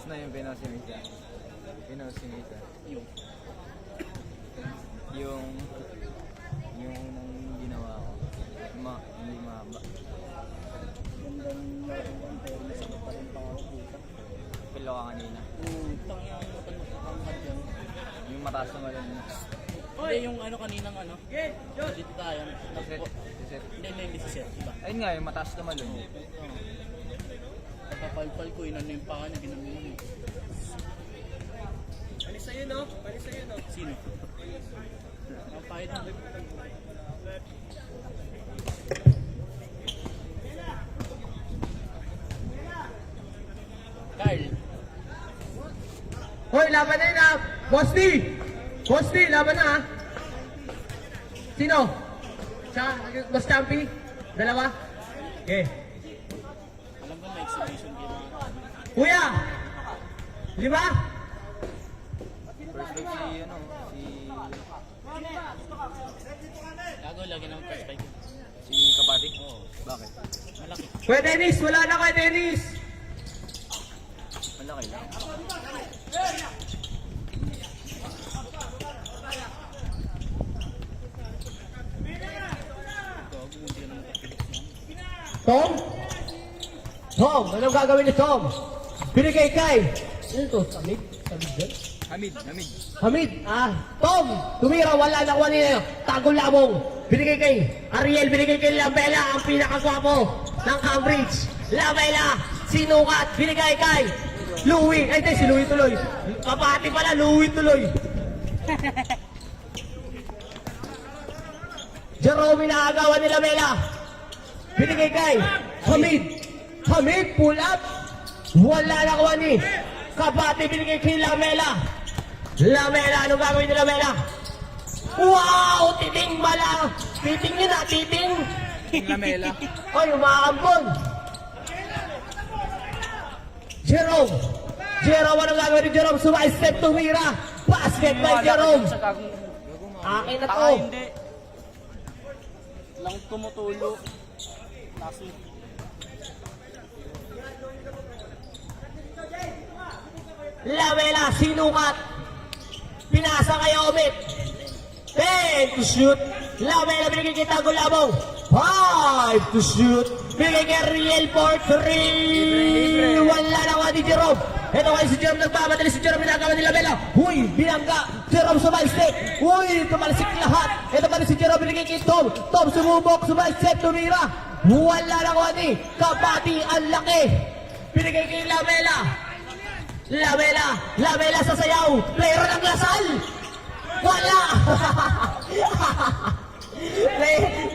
na yung pinosimita. Pinosimita. Yung unang ginawa ko. Hindi mahaba. Gandang laruan pero masama pa rin pa ako puta. Pilo ka kanina. Utang yung matangkad yan. Yung mataas na malun. Hindi yung ano kaninang ano. Dito tayo. Set. Hindi si Seth. Diba? Ayun nga, yung mataas na malun. Nagpapalpal ko, inano yung paka niya, ginamit mo. Panis sa'yo, no? Panis sa'yo, no? Sino? Ang pahit mo. Carl. Hoy, laban na yun, ha? Boss D! Boss D, laban na, ha? Sino? Siya? Boss Champi? Dalawa? Okay. Alam ko na exhibition game. Kuya! 5? First pick si, Gago lagi ng perspective. si Kapati. Bakit? Malaki. Kuya Dennis! Wala na kay Dennis! Malaki lang. Gago, hindi naman kapilit yan. Tom? Tom! Anong gagawin ni Tom? Binigay kay... Ano to? Samid? Samid dyan? Hamid. Hamid, Tom, tumira, wala na kuha niya. Tagong labong. Binigay kay Ariel, binigay kay Labela, ang pinakagwapo ng Cambridge. Labela, sinukat, binigay kay Louie. Ay, hindi, si Louie tuloy. Kapati pala, Louie tuloy. Jerome, inaagawan ni Labela. Binigay kay Hamid. Hamid, pull up. Wala na kuha ni Kapati, binigay kay Lamela. Lamela, ano gagawin ni Lamela? Wow! Titing bala! Titing yun na, titing! Lamela. Ay, umakampon! Jerome! Jerome, ano gagawin ni Jerome? Suma-step tumira! Basket by Jerome! Akin na to! Hindi. Lang tumutulo. Last week. Lamela, sinukat! Pinasa kay Omit. 10 to shoot. Lamela binigay kay Tagong Labong. 5 to shoot. Binigay kay Riel for 3. Wala na nga ni Jerome. Ito kayo si Jerome nagbabatali. Si Jerome binagawa ni Lamela. Huy, binangga. Jerome sumalstep. Huy, tumalsik lahat. Ito pa rin si Jerome binigay kay Tom. Tom sumubok, sumalstep, tumira. Wala na nga ni Kapati. Ang laki. Binigay kay Lamela. Lamela sa sayaw. Player ng Lasal. Wala.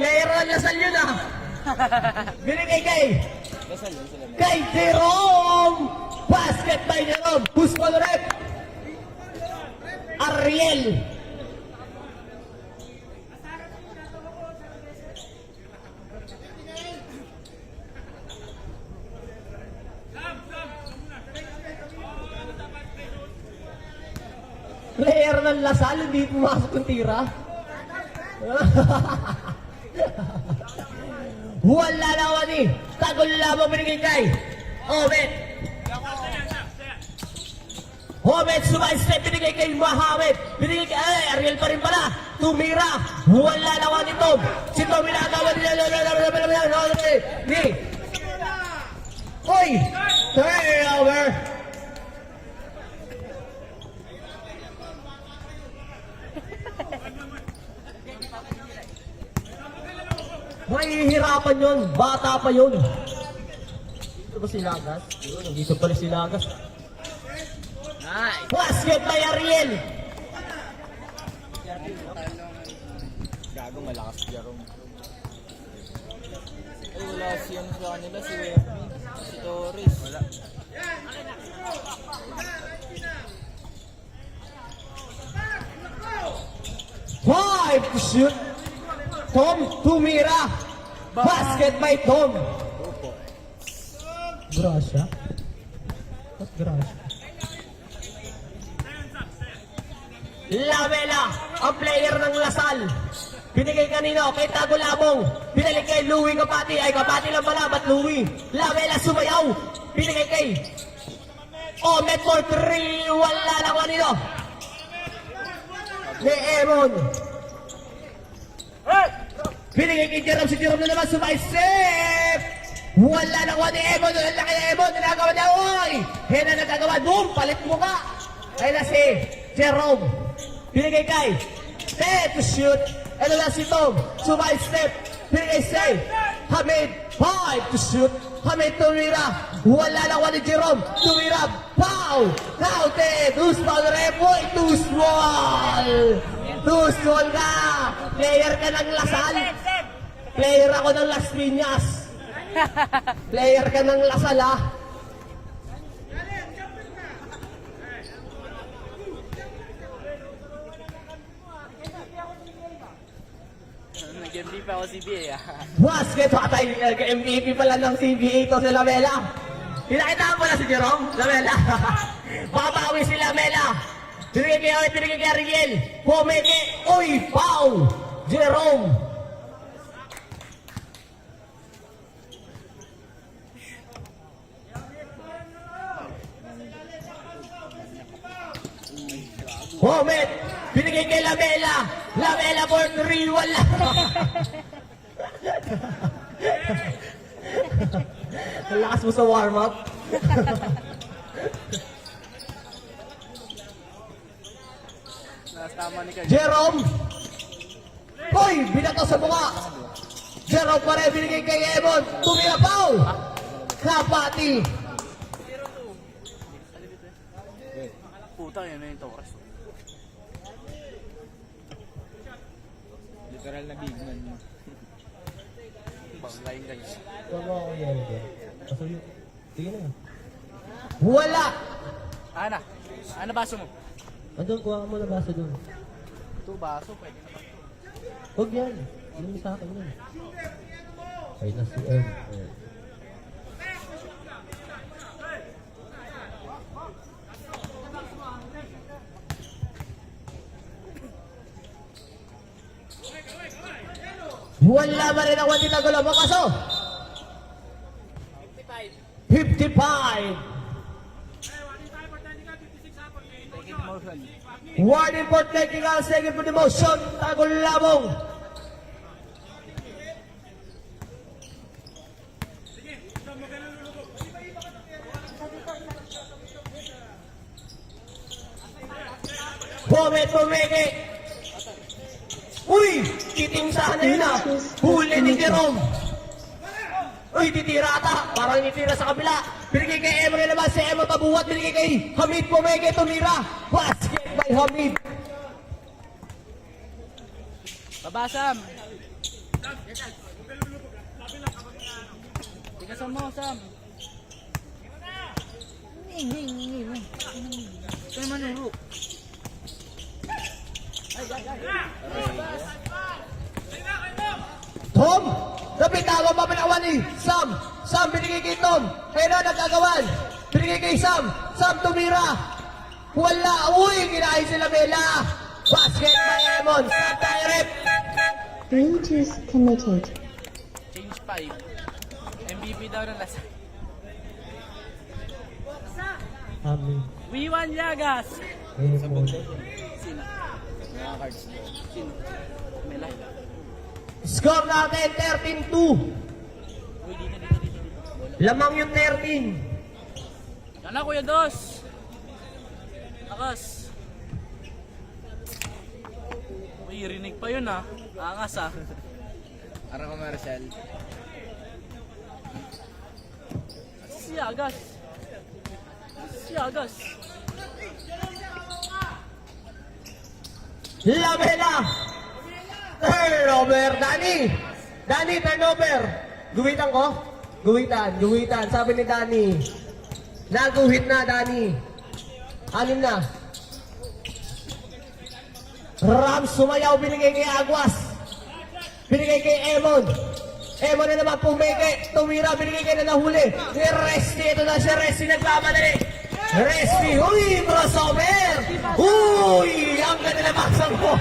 Player ng Lasal yun, Binigay kay Jerome. Basket by Jerome. Who's called rep? Ariel. Player ng Lasal, hindi pumasok yung tira. Wala na ako ni Tagong Labong binigay kay Obet. Obet, sumay-step, binigay kay Mohamed. Binigay kay Ariel pa rin pala. Tumira. Wala na ako ni Tom. Si Tom inagawa nila. Ni. Hoy! Turnover! Mahihirapan yun. Bata pa yun. Ito ba si Lagas? Yun, nag-isip pala si Lagas. Nice. Basket by Ariel. Gago, malakas si Jerome. Ay, wala si ano sa kanila, si Webby. Si Torres. Wala. 5 to shoot. Tom tumira. Basket by Tom. Gracia. What Gracia? Lamela, ang player ng Lasal. Binigay kanino? Kay Tagong Labong. Binalik kay Louie Kapati. Ay, Kapati lang pala, ba't Louie? Lamela sumayaw. Binigay kay Omet for 3. Wala na kung nito. Ni Emon. Binigay kay Jerome. Si Jerome na naman sumaisip. Wala na kung ni Emon. Wala na kay Emon. Nagagawa niya. Uy! Hena nagagawa. Boom! Palit mo ka. Ayun na si Jerome. Binigay kay Ted to shoot. Ano na si Tom. Sumaisip. Binigay say. Hamid. 5 to shoot. Hamid tumira. Wala na kung ni Jerome. Tumira. Pow! Counted. Usball Repoy. Tusball. Tusball ka. Player ka ng Lasal. Player ako ng Las Piñas. Player ka ng Lasal, ha? Nag-MVP ako CBA ah. Basket, patay. MVP pala ng CBA to si Lamela. Pinakitaan mo na si Jerome, Lamela. Babawi si Lamela. Pinigay kay Ariel. Pumeke. Uy, Pau. Jerome. Homet, binigay kay Lamela. Lamela for 3, wala. Ang lakas mo sa warm-up. Tama ni Kanye. Jerome. Hoy, binato sa mukha. Jerome pa rin, binigay kay Emon. Tumira Pau. Kapati. Puta, yun na yung Torres. Literal na big man. Banglayin kayo. Sige na. Wala. Ana, ano baso mo? Andun, kuha ka muna basa doon. Ito baso, pwede naman. Huwag yan. Ano mo sa akin yan? Ay, na si Ern. Wala ba rin ang wadi na gulo mo kaso? 55. Warning for technical, second for demotion. Tagol labong. Pumeke. Uy! Titimsahan na yun ah! Huli ni Jerome! Uy, titira ata! Parang nitira sa kabila! Binigay kay Emre naman si Emre tabuhat! Binigay kay Hamid Pumeke! Tumira! Basket by Hamid! Babasam! Tigasan mo, Sam! Ito naman yung hook. Tom! Napitawan pa pinawan ni Sam! Sam binigay kay Tom! Kaya na nagkagawan! Binigay kay Sam! Sam tumira! Wala! Uy! Kinahin sila Bella! Basket by Emon! Sam tayo rep! Bluetooth connected. Change 5. MVP daw ng lasa. Amin. Wiwan Yagas! Emon. Sino? Mga cards. Sino? Mela. Score natin 13-2! Uy, dito. Lamang yung 13! Yan na, Kuya Dos! Akas! Uy, rinig pa yun ah. Angas ah. Arang commercial. Si Agas! Si Agas! Lamela! Turnover! Danny, turnover! Guwitan ko? Guwitan. Sabi ni Danny. Naguhit na, Danny. Anim na. Rams sumayaw, binigay kay Aguas. Binigay kay Emon. Emon na naman pumigay. Tumira, binigay kay na nahuli. Ni Resty, ito na si Resty nagmamadali. Resty, uy, crossover! Uy, ang ganda ng basa mo!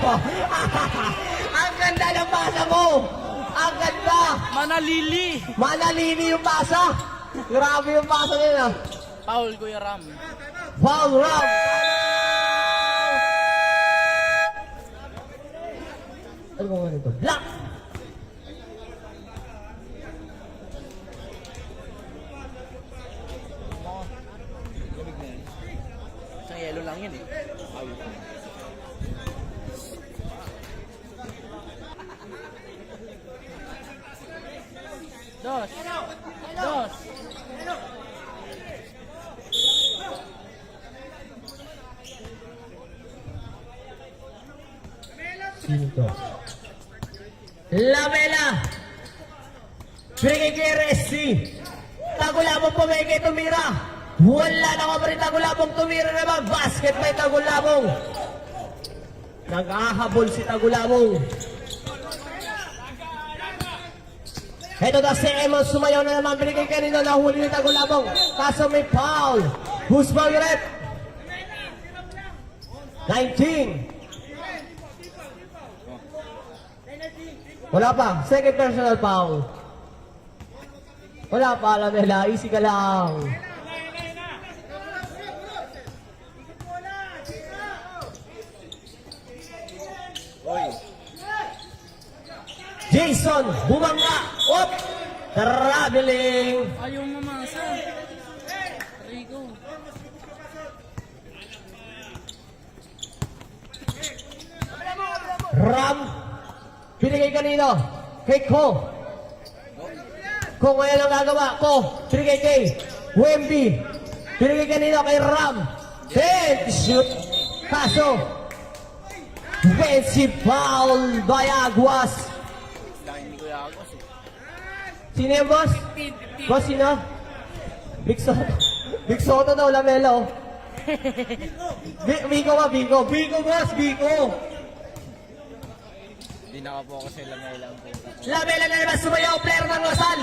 Ang ganda ng basa mo! Ang ganda! Manalili! Manalini yung basa! Grabe yung basa nila. Paul, Kuya Ram. Foul round. Ano ba nito? Block. Lamig na yan. Isang yellow lang yun eh. Awit na. Dos. Dos. Sino to? Lamela. Bigay kay Resti. Tagulabong po may kay tumira. Wala na ko pa rin Tagulabong tumira naman. Basket may Tagulabong. Nag-ahabol si Tagulabong. Ito na si Emon, sumayaw na naman. Binigay kanina, nahuli ni Tagulabong. Kaso may foul. Who's foul rep? 19. Wala pa. Second personal foul. Wala pa, Lamela. Easy ka lang. Oy. Jason, bumangga. Op! Traveling. Ayaw mamasa. Rigo. Ram. Binigay kanino? Kay Ko. Ko ngayon ang gagawa. Ko. Binigay kay Wemby. Binigay kanino? Kay Ram. Then, shoot. Kaso. Defensive foul by Aguas. Laki ni Kuya Agos eh. Sino yung boss? Boss, sino? Big Soto. Big Soto daw, Lamelo. Biko ba? Biko. Biko, boss. Biko. Hindi nakapokus sa Lamela ang puta. Lamela na naman sumayaw. Player ng Lasal.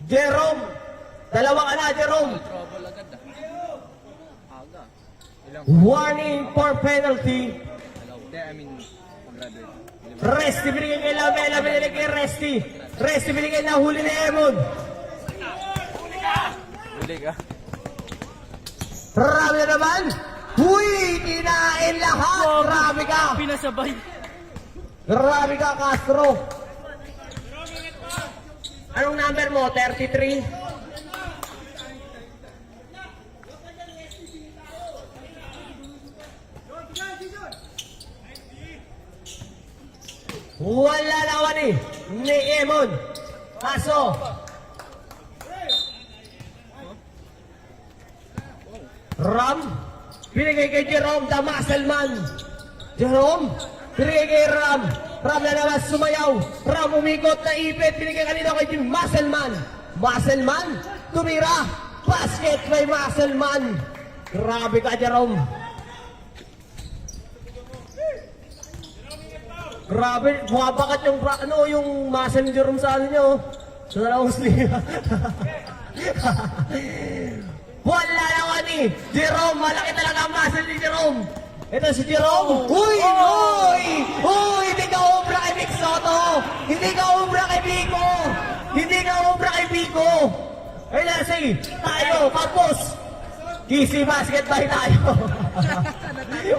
Jerome. Dalawang ana, Jerome. Trouble agad ah. Aga. Ilang Warning for penalty. alaw. I mean, graduate. Resti binigay kay Lamela. Binigay kay Resti. Resti binigay na huli ni Emon. Huli ka. Rami na naman. Huy! Kinain lahat. Grabe ka. Pinasabay. Grabe ka, Castro. Anong number mo? 33? Wala naman eh. Ni Emon. Kaso. Ram. Binigay kay Jerome, the muscle man. Jerome. Binigay kay Ram. Ram na naman sumayaw. Ram umikot na ipit. Binigay kanina kay muscle man. Muscle man. Tumira. Basket may muscle man. Grabe ka, Jerome. Grabe, bumabakat yung yung muscle ni Jerome sa ano nyo. Sa dalawang sleeve. Wala naman ni Jerome, malaki talaga ang muscle ni Jerome. Ito si Jerome. Uy! Uy! Uy! Hindi ka obra kay Vic Soto! Hindi ka obra kay Biko! Hindi ka obra kay Biko! Ay nasi, tayo, kapos! Kisi basketball tayo.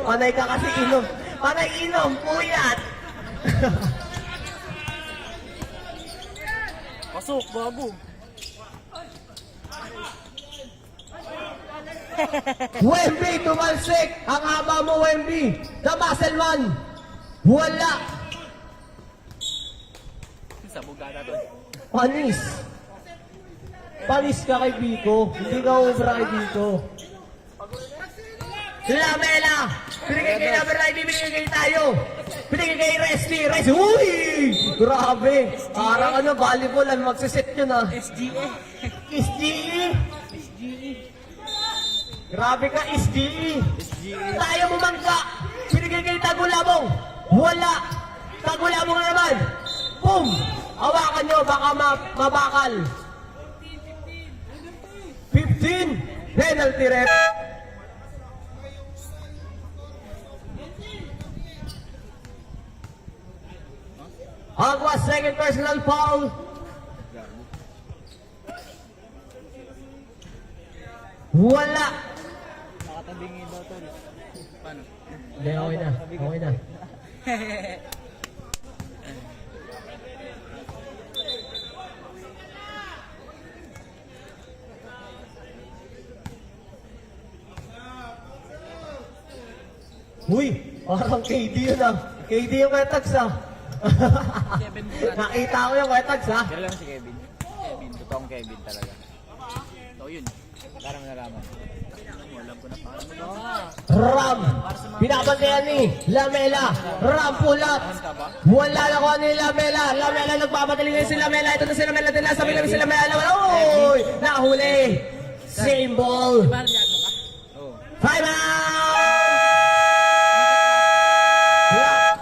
Panay ka kasi inom. Panay inom, puyat! Pasok, bago. Wemby, tumalsik! Ang haba mo, Wemby! The muscle man! Wala! Sabog ka na doon. Panis! Panis ka kay Biko. Hindi ka ubra kay Biko. Lamela! Pinigay kay number 9, binigay kay tayo. Pinigay kay Resti. Resti! Uy! Grabe! Parang ano, volleyball. Ano, magsiset yun ah. SGA. SGE! Grabe ka, SGE! Tayo bumangga! Pinigay kay Tagulabong! Wala! Tagulabong na naman! Boom! Hawakan nyo, baka mabakal. 15! Penalty rep! Aguas, second personal foul. Wala. Nakatabingi daw tol. Paano? Hindi, okay na. Okay na. Uy, parang KD yun ah. KD yung Wetags ah. Kevin Bulat. Nakita ko yung Wetags ah. Kailan si Kevin? Kevin, totoong Kevin talaga. So yun, para mo nalaman. Alam ko na parang Ram, pinabantayan ni Lamela. Ram pull-up. Wala na ko ni Lamela. Lamela nagpapadali ngayon si Lamela. Ito na si Lamela din. Sabi namin si Lamela. Uy, nahuli. Same ball. Parang yago ka? Oo. Time out!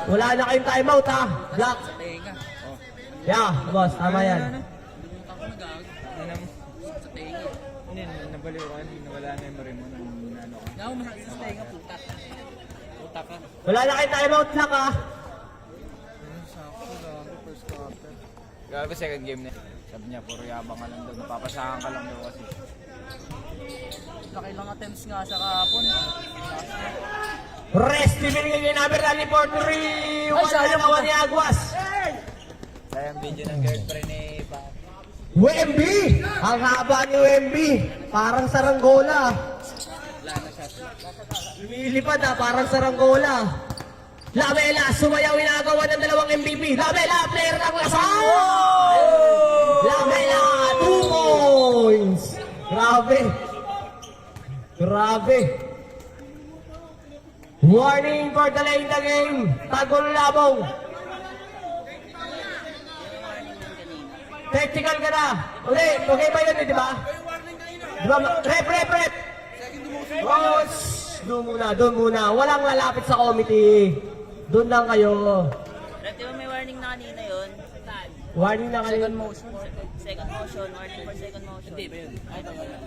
Wala na kayong timeout ha. Black. Sa tenga. Oh. Yeah, boss. Tama yan. Ako nag-aag. Sa tenga. Hindi, nabaliw ka. Nawala na yung marimo nung ano ka. Ako masakit sa tenga, puta. Puta ka. Wala na kayong timeout, Black ha. Sakto, grabe. First quarter. Grabe second game na. Sabi niya, puro yabang ka lang daw. Napapasahan ka lang daw kasi. Nakailang attempts nga siya kahapon. Rest, ibinigay niya yung number rally for 3. Wala na kawan ni Aguas. Kaya ang video ng girlfriend ni Pa. Wemby! Ang haba ni Wemby. Parang saranggola. Wala na siya. Lumilipad parang saranggola. Lamela, sumayaw inagawa ng dalawang MVP. Lamela, player ng kasama! Lamela, 2 points! Grabe. Grabe. Warning for delaying the game. Tagol labong. Technical ka na. Okay ba yun, di ba? Di ba? Rep. Oh, doon muna. Walang lalapit sa committee. Doon lang kayo. Di ba may warning na kanina yun? Saan? Warning na kayo. Second motion, warning for second motion. Hindi ba yun? Ay, ito ba yun?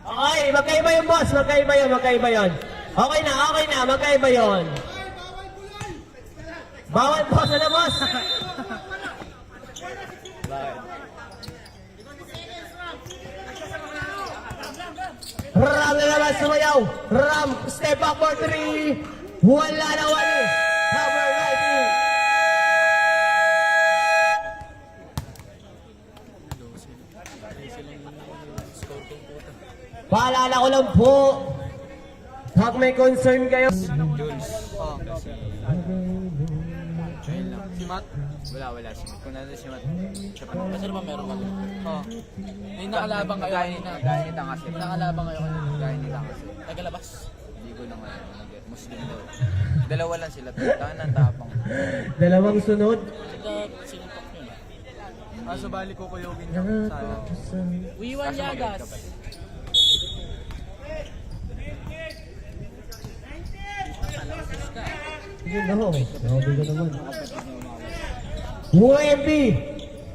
Okay, magkaiba yun, boss. Magkaiba yun. Okay na. Magkaiba yun. Bawal, boss. Ano, boss? Ram na naman sumayaw. Ram, step back for 3. Wala na wali. Cover right in. Paalala ko lang po, pag may concern kayo. Jules. Oo. Si Matt? Wala. Si Matt. Kung nandun si Matt. Siya pa. Kasi ba meron ka? Oo. May nakalabang kayo kanina. Gaya ni Tangasin. Nakalabang kayo kanina. Gaya ni Tangasin. Nagalabas? Hindi ko lang alam. Muslim daw. Dalawa lang sila. Tanan tapang. Dalawang sunod. Ito, sinuntok yun. So bali ko kuyogin niya. Sayang. Wiwan Yagas. Yun na ho. Grabe ka naman. Wemby!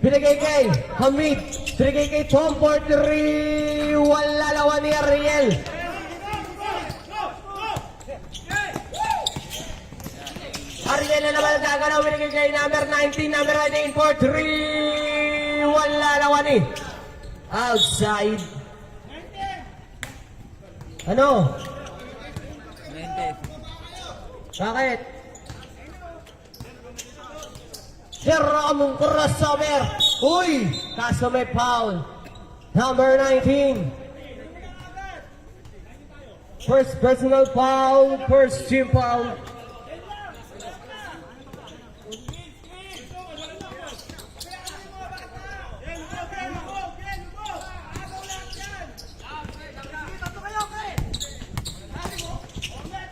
Binigay kay Hamid. Binigay kay Tom for 3. Wala lawan ni Ariel. Ariel na naman gagalaw. Binigay kay number 19. Number 19 for 3. Wala lawan ni. Outside. Ano? 90. Bakit? Sira mong crossover. Uy! Kaso may foul. Number 19. First personal foul. First team foul.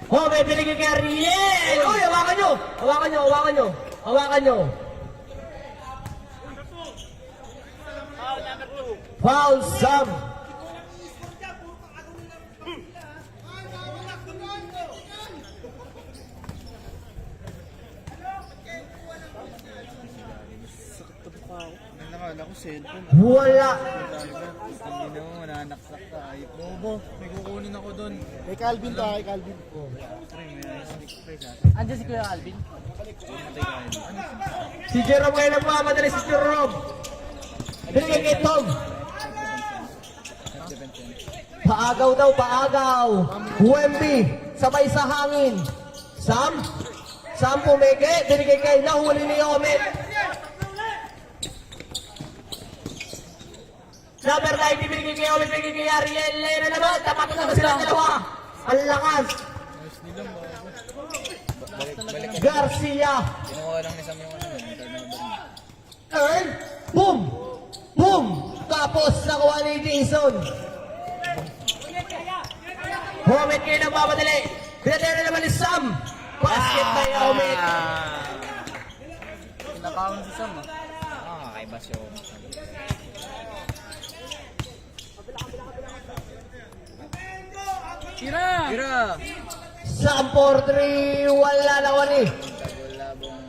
Oh, may binigay kay Ariel! Uy, hawakan nyo! Hawakan nyo! Foul sub! Nakala ko cellphone. Wala! Hindi mo, nanaksak ka. Ay, bobo. May kukunin ako dun. Kay Calvin to, kay Calvin. Andiyan si Kuya Alvin. Si Jerome ngayon ang mamadali si Jerome. Binigay kay Tom. Paagaw daw, paagaw. Wemby, sabay sa hangin. Sam pumeke, binigay kay nahuli ni Omit. Number 90, binigay kay Omit, binigay kay Ariel. Lena naman, tapat na sila dalawa. Ang lakas. Garcia. Kinuha lang ni Sam yung ano, yung turnover niya. Earn. Boom. Boom. Tapos nakuha ni Jason. Omit kayo nang mamadali. Pinatera naman ni Sam. Basket by Omit. Pinakaon si Sam, kakaiba si Omit. Tira! Sam for 3. Wala nakuha ni. Labong.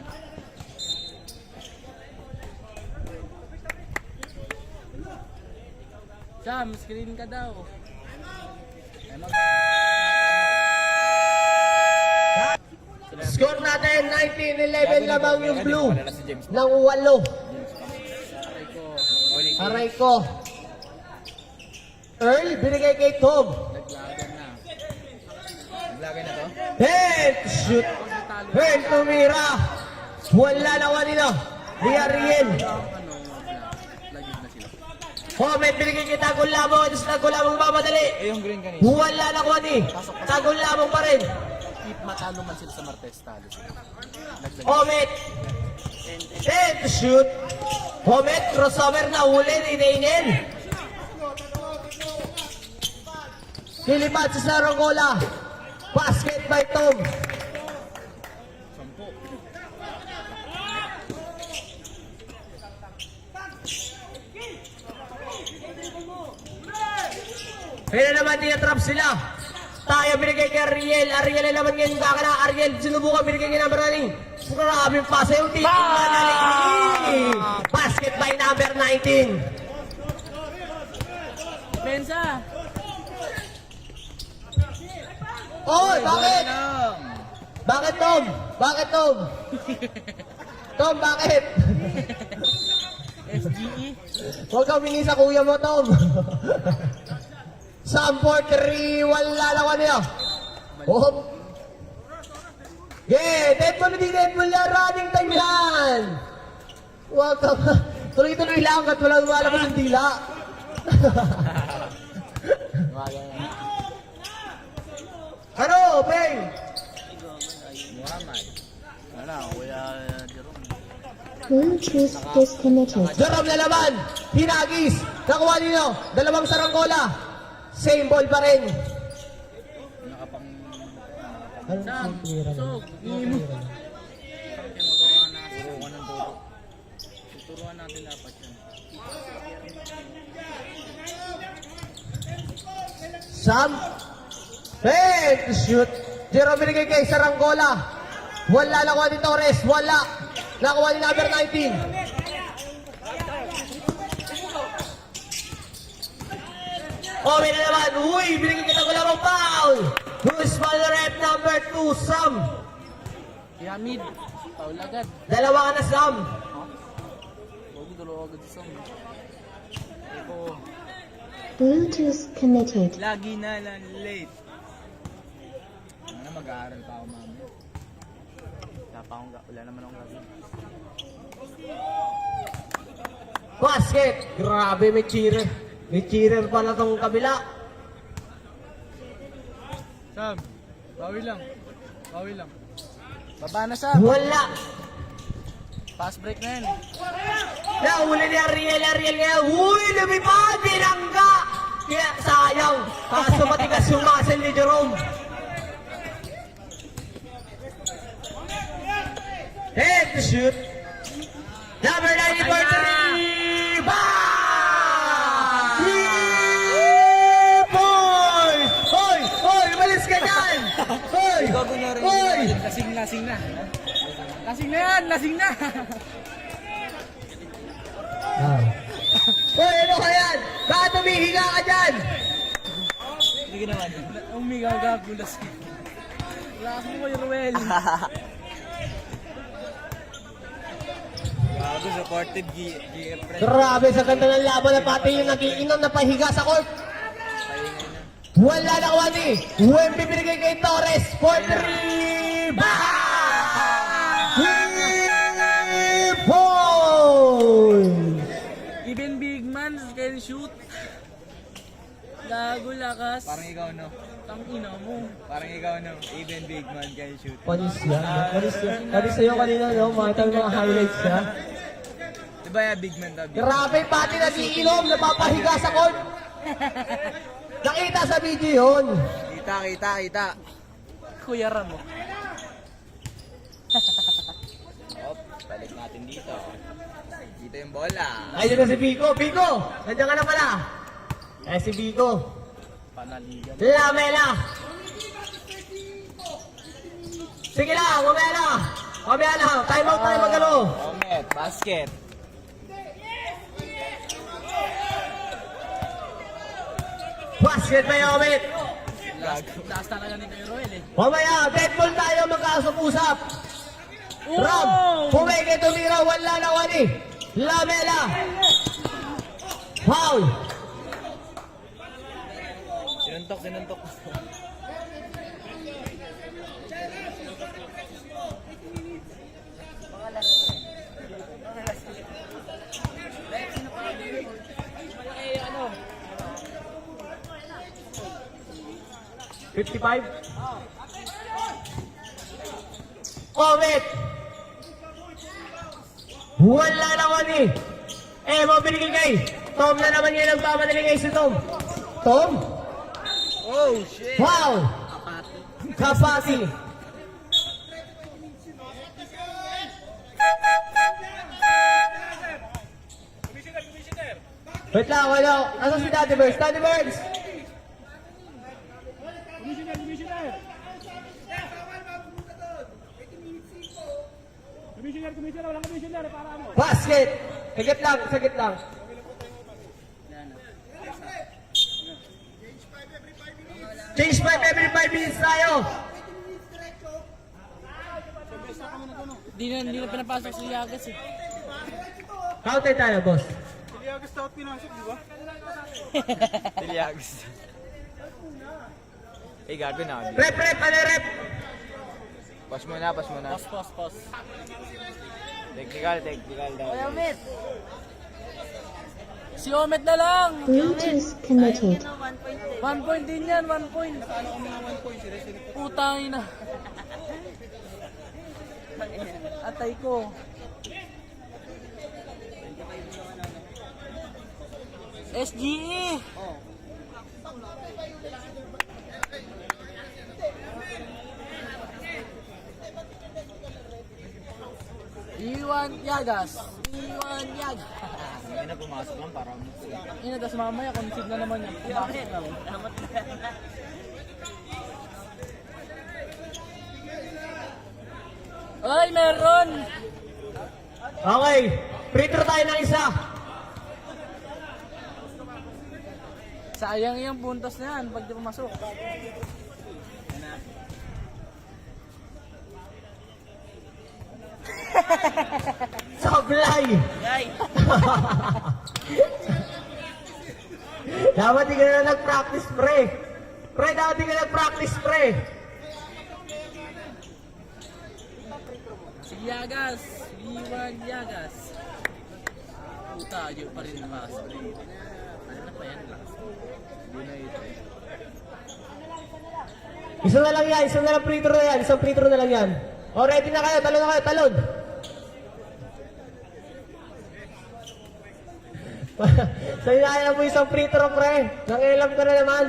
Sam, screen ka daw. Score natin 19-11 lamang yung blue. Wala si James. Nang 8. Aray ko. Oli ko. Aray ko. Earl, binigay kay Tom. Naglagan na. Naglagay na to? Head shoot. Head tumira. Wala nakuha nila. Ni Ariel. Lagit na sila. Comment, binigay kay Tagol Lamang. Ito sa Tagol Lamang mamadali. Yung green kanina. Wala nakuha ni. Tagol Lamang pa rin. If matalo man sila sa Martes, talo sila. Comment. Head shoot. Comment, crossover na huli ni Daniel. Kilipat sa Sarangola. Basket by Tom. Kaya naman tinatrap sila. Tayo binigay kay Ariel. Ariel ay naman ngayon kakala. Ariel sinubukan binigay kay number 9. Maraming pasa yung titing manali. Basket by number 19. Pensa! Oy, bakit? Bakit Tom? Bakit Tom? Tom, bakit? SGE. Huwag kang mini sa kuya mo, Tom. Sam for 3, wala naman niya. Oh. Yeah, Deadpool hindi Deadpool yan, running time yan. Huwag ka, tuloy-tuloy lang at walang lumalabas yung dila. Ano, Peng? Muhammad. Wala, kuya Jerome. Bluetooth disconnected. Jerome na naman, Hinagis, nakuha ninyo, dalawang saranggola. Same ball pa rin. Nakapang... Sam, So, imo. Tinuturuan na kasi kung anong turo. Tuturuan natin dapat yan. Sam. Hey, shoot. Jerome binigay kay Saranggola. Wala nakuha ni Torres. Wala. Nakuha ni number 19. Oh, may na naman. Uy, binigay kita ko lamang foul. Who's small rep number 2, Sam. Yamid. Paul agad. Dalawa ka na, Sam. Huwag dalawa agad sa Sam. Eko. Bluetooth connected. Lagi na lang late. Ano na mag-aaral pa ako mamaya. Wala naman akong gagawin. Basket. Grabe, may cheerer. May cheerer pala tong kabila. Sam, bawi lang. Bawi lang. Baba na Sam. Wala. Pass break na yan. Nahuli ni Ariel nga. Uy, lumipad, binangga. Kaya sayang. Kaso matigas yung muscle ni Jerome. Head to shoot. Number 90 for 3. Bang! 3 points! Hoy! Hoy! Umalis ka dyan! Hoy! Hoy! Lasing na. Lasing na yan! Lasing na! Hoy! Ano ka yan? Bakit humihinga ka dyan? Hindi ginawa niya. Umigaw gagulas. Lakas mo kay Ruel. Bago, supportive GF friend. Grabe sa ganda ng laban na pati yung nag-iinom na pahiga sa court. Pahinga na. Wala na Wani. Wemby binigay kay Torres. For the rebound! 3 points! Even big man can shoot. Gago lakas. Parang ikaw, no? Tangina mo. Parang ikaw, no? Even big man can shoot. Panis yan. Panis sa'yo kanina, no? Makita mo mga highlights ha. Diba yung big man daw? Grabe, pati nagiinom, napapahiga sa court. Nakita sa video yun. Kita. Kuya Ram mo. Op, balik natin dito. Dito yung bola. Ayun na si Vico. Vico, nandiyan ka na pala. Eh si Vico. Panaligan. Lamela. Sige lang, mamaya na. Mamaya na. Time out tayo magano. Omet, basket. Basket by Omit. Last talaga nito yung Royal eh. Mamaya, dead ball tayo magkausap-usap. Rob, pumeke tumira, wala na wani. Lamela. Foul. Sinuntok. Eh, ano? 55. Omit. Wala na wani. Eh, mabiligin kay. Tom na naman yan ang pamadali kay si Tom. Tom? Oh, shit. Foul. Kapati. Wait lang, wala. Asan si Daddy Birds? Daddy Birds! Basket! Sagit lang. Change 5 every 5 minutes tayo. Di na pinapasok si Yagas eh. Counter tayo, boss. Tiliags. Eh, gago na. Rep, rep. Pas muna. Pos. Technical daw. Si Omet na lang. Bluetooth connected. 1 point din yan, 1 point. Putang ina. Atay ko. SGE. Iwan Yagas. Hindi na pumasok lang para mo. Ina, tas mamaya concede na naman yan. Pumasok lang. Ay, meron! Okay. Free throw tayo ng isa. Sayang yung puntos na yan pag di pumasok. Sablay. Guy. Dapat di ka na nag-practice, pre. Pre, dapat di ka nag-practice, pre. Si Yagas. Iwan Yagas. Puta, yun pa rin na pass. Ano na pa yan? Hindi na ito. Isa na lang yan, isang free throw na yan, isang free throw na lang yan. O, ready na kayo, talon na kayo, talon. Sa'yo na kaya mo isang free throw, pre. Nangilam ka na naman.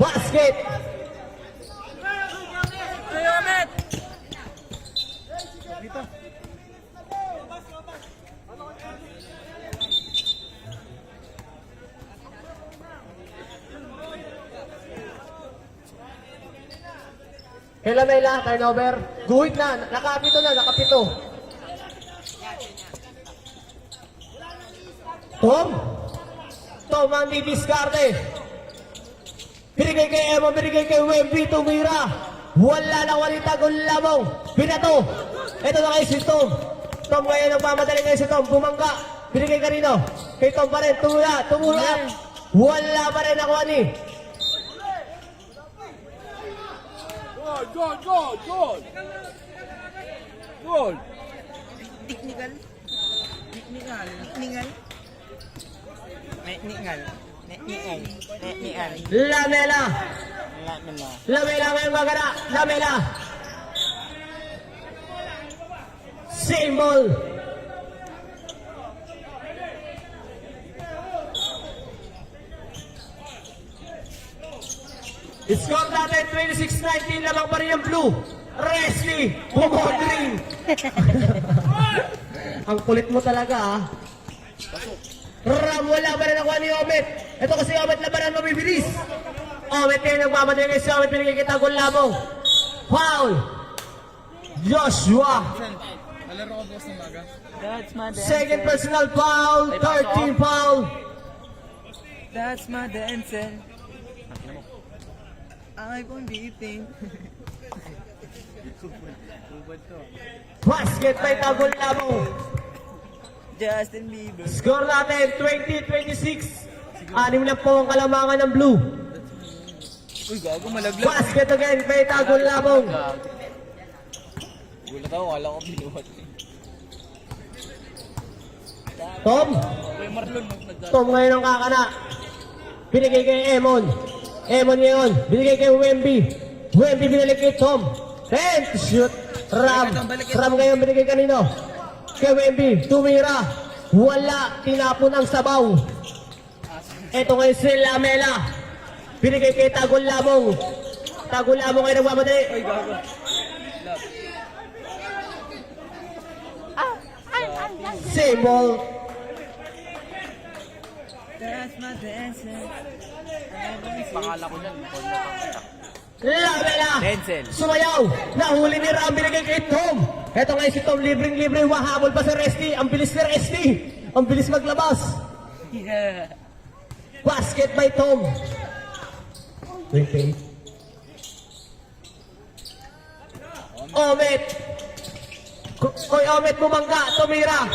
Basket! Ay, Omet! Kay Lamela, turnover. Guhit na, nakapito na, nakapito. Tom ang didiskarte. Binigay kay Emma, binigay kay Wemby, tumira. Wala na walita kung lamaw. Binato. Ito na kay si Tom. Tom ngayon nagmamadali kay si Tom. Bumangga. Binigay kanino? Kay Tom pa rin. Tumula. Wala pa rin nakuha ni. Goal! Technical. Lamela. Lamela ngayong magana. Lamela. Same ball. Score natin 26-19 lamang pa rin ang blue. Resli, bumodring. Ang kulit mo talaga ah. Ram, wala ba rin nakuha ni Omet? Ito kasi Omet labanan mabibilis. Omet kayo nagmamadali ngayon si Omet pinagkikita gol labong. Foul. Joshua. Nalaro ko boss ng maga. That's my dance. Second personal foul. 13 foul. That's my dancer. I won't be eating. Basket by Tagol Labong. Justin Bieber. Score natin 20-26. 6 na po ang kalamangan ng blue. Uy, gago, malaglag. Basket again by Tagol Labong. Gulat ako, wala ko binuhat. Tom. Uy, Marlon, nagdala. Tom ngayon ang kakana. Binigay kay Emon. Emon ngayon. Binigay kay Wemby. Wemby binalik kay Tom. 10 to shoot. Ram. Ram ngayon binigay kanino? Kay Wemby. Tumira. Wala. Tinapon ang sabaw. Ito ngayon si Lamela. Binigay kay Tagol Labong. Tagol Labong ngayon nagmamadali. Uy, gago. Same ball. That's my dancer. Pangalan ko yan. Lamela. Denzel. Sumayaw. Nahuli ni Ram. Binigay kay Tom. Ito ngayon si Tom. Libreng-libre. Wahabol pa sa Resty. Ang bilis ni Resty. Ang bilis maglabas. Yeah. Basket by Tom. 28. Omet. Oy, Omet bumangga. Tumira.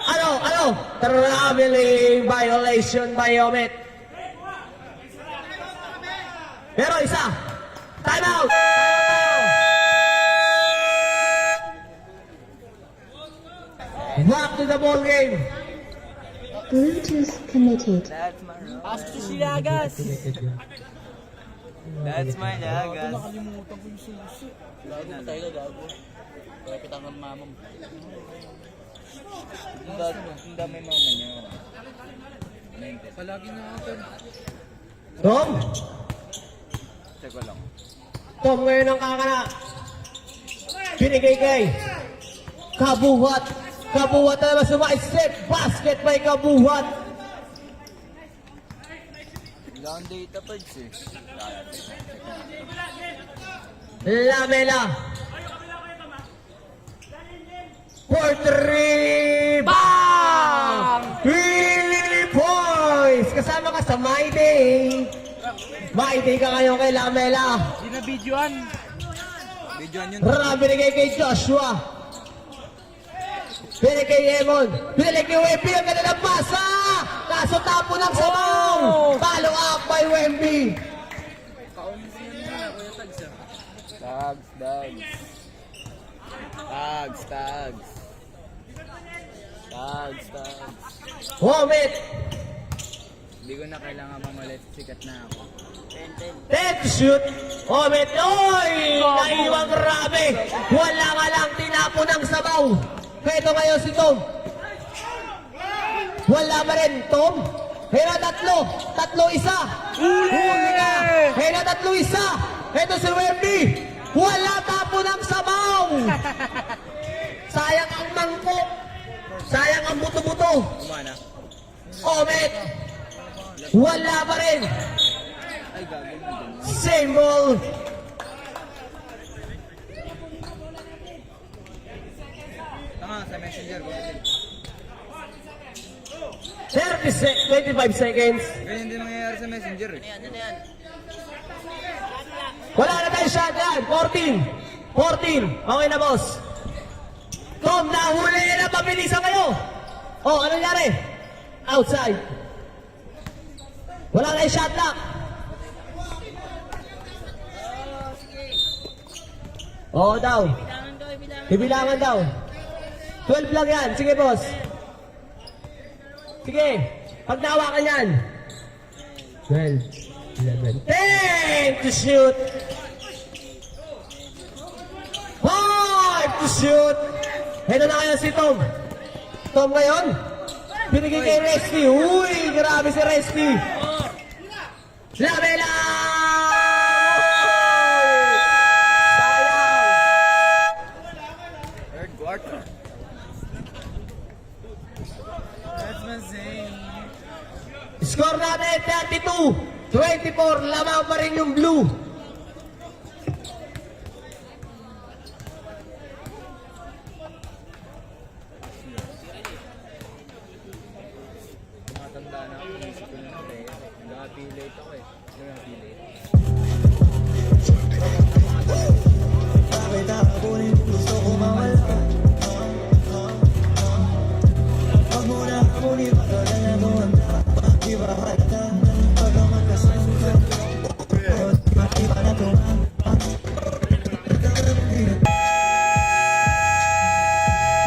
Ano? Traveling violation by Omet. Pero isa. Time out. Back to the ball game. Bluetooth committed. That's my Pass to Siagas. That's my Siagas. Nakalimutan ko yung susi. Gago pa tayo, gago. Kapit ang mama mo. Ang dami mama niya. Palagi na ako. Tom. Check ko lang. Tom ngayon ang kakana. Binigay kay Kabuhat. Kabuhat na naman sumai-step. Basket by Kabuhat. Ilang data pads eh. Lamela. For 3. Bang! 3 points! Kasama ka sa My Day. My Day ka ngayon kay Lamela. Di na videoan. Videoan yun. Ram binigay kay Joshua. Binigay kay Emon. Binigay kay Wemby. Ang ganda ng pasa. Kaso tapo ng sabaw. Follow up by Wemby. Tags. Womit. Hindi ko na kailangan mamalit. Sikat na ako. 10 to shoot. Womit. Oy! Naiwang grabe. Wala nga lang tinapo ng sabaw. Ito ngayon si Tom. Wala ba rin, Tom? Hera tatlo isa. Huli ka. Hera tatlo isa. Ito si Wemby. Wala tapo ng sabaw. Sayang ang mangkok. Sayang ang buto-buto. Kumana. Omet. Wala pa rin. Same ball. Tama, sa messenger ko. 25 seconds. Ganyan din nangyayari sa messenger eh. Ano yan? Wala na tayo shot yan. 14. Okay na, boss. Tom, nahuli na. Pabilisan kayo. Oh, ano nangyari? Outside. Wala na yung shot lock. Oo daw. Bilangan daw, bilangan. Bibilangan daw. 12 lang yan. Sige, boss. Sige. Pag nahawakan yan. 12, 11, 10 to shoot. 5 to shoot. Ito na kayo si Tom. Tom ngayon. Binigay kay Resty. Uy, grabe si Resty. Labela! Third quarter. That's my zane. Score natin 32-24. Lamang pa rin yung blue. Tumatanda na ako. Isip ko na player. Nag-affiliate ako eh. Nag-affiliate.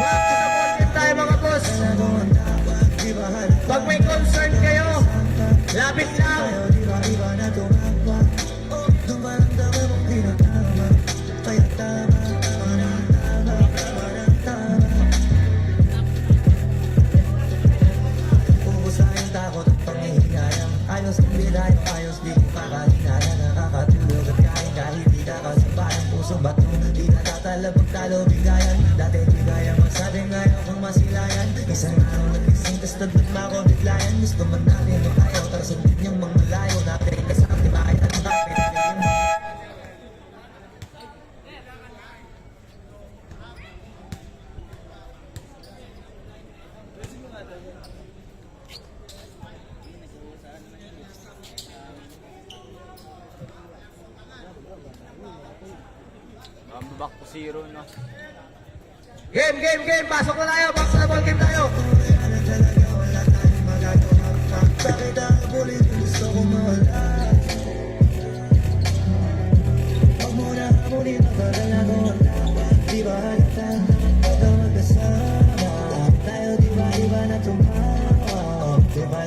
Back to the ball game tayo mga boss. Pag may concern kayo, lapit lang. Ayos ang bilayo, ayos di ko kakahinaya. Nakakatulog at kain kahit di ka kasabayan. Pusong bato, di natatalabag talo bigayan. Dati di kaya magsabi ngayon kung masilayan. Isang araw nagising, tas nagbat na ako biglayan. Gusto man natin o ayaw, tas sundin niyang mga layo. Natin kasabi bayan, bakit ganyan? Back to 0 na. Game. Pasok na tayo. Back to the ball game tayo. Bakit ang ulit gusto ko mawala? Huwag mo na ulit matagal ako wala. Di ba halata? Huwag kang magkasama. Tayo di ba iba na tumawa? Di ba?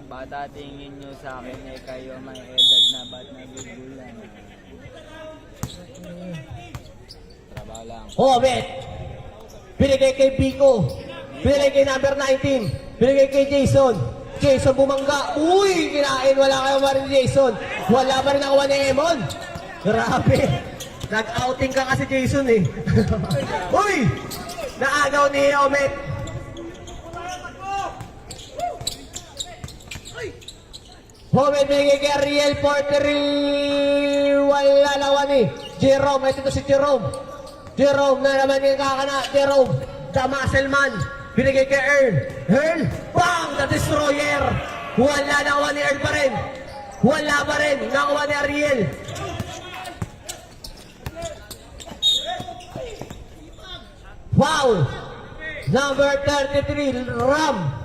Bata tingin nyo sa akin eh kayo may edad na ba't nagugulan? Trabaho lang. Oh, bet. Binigay kay Pico. Binigay kay number 19. Binigay kay Jason. Jason bumangga. Uy, kinain. Wala kayo pa rin ni Jason. Wala pa rin nakuha ni Emon. Grabe. Nag-outing ka kasi Jason eh. Uy! Naagaw ni Omet. Omet binigay kay Ariel Porter. Wala nakuha ni Jerome. Ito si Jerome. Jerome na naman yung kakana. Jerome, the muscle man. Binigay kay Earl. Earl, bang! The destroyer. Wala nakuha ni Earl pa rin. Wala pa rin. Nakuha ni Ariel. Foul. Number 33, Ram.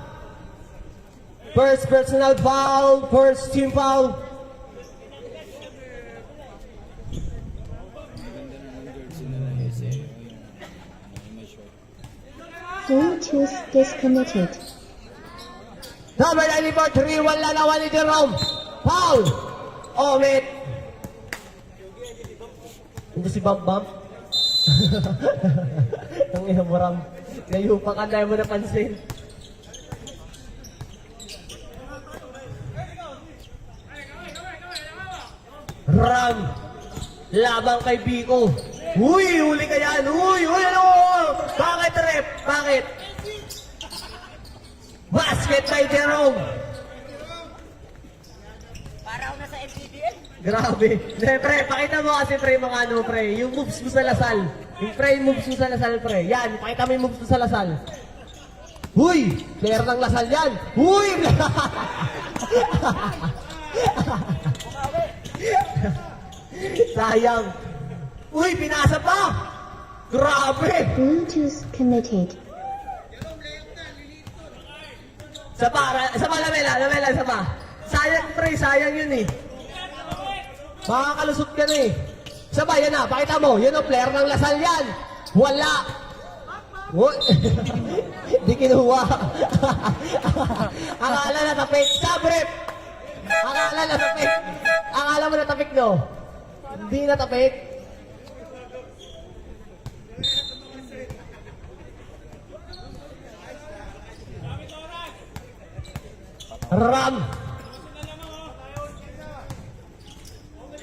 First personal foul. First team foul. Bluetooth disconnected. Number 94, 3, wala nakuha ni Jerome. Foul. Omet. Ito si Bam Bam. Ang ina mo, Ram. Ngayon pa ka na mo napansin. Ram. Labang kay Biko. Uy, huli ka yan. Uy, ano? Bakit, rep? Bakit? Basket by Jerome. Para ako nasa LPBL. Grabe. Hindi, pre, pakita mo kasi, pre, mga ano, pre. Yung moves mo sa Lasal. Yung pre, yung moves mo sa Lasal, pre. Yan, pakita mo yung moves mo sa Lasal. Huy! Player ng Lasal yan. Huy! Sayang. Uy, pinasa pa! Grabe! Bluetooth committed. Sa pa, lamela, sa pa. Sayang, pre, sayang yun eh. Makakalusot ka na eh. Sa pa, yan na, pakita mo. Yun ang player ng Lasal yan. Wala. Uy. Di kinuha. Akala na tapik. Sabrip! Akala na tapik. Akala mo na tapik, no? Hindi na tapik. Ram.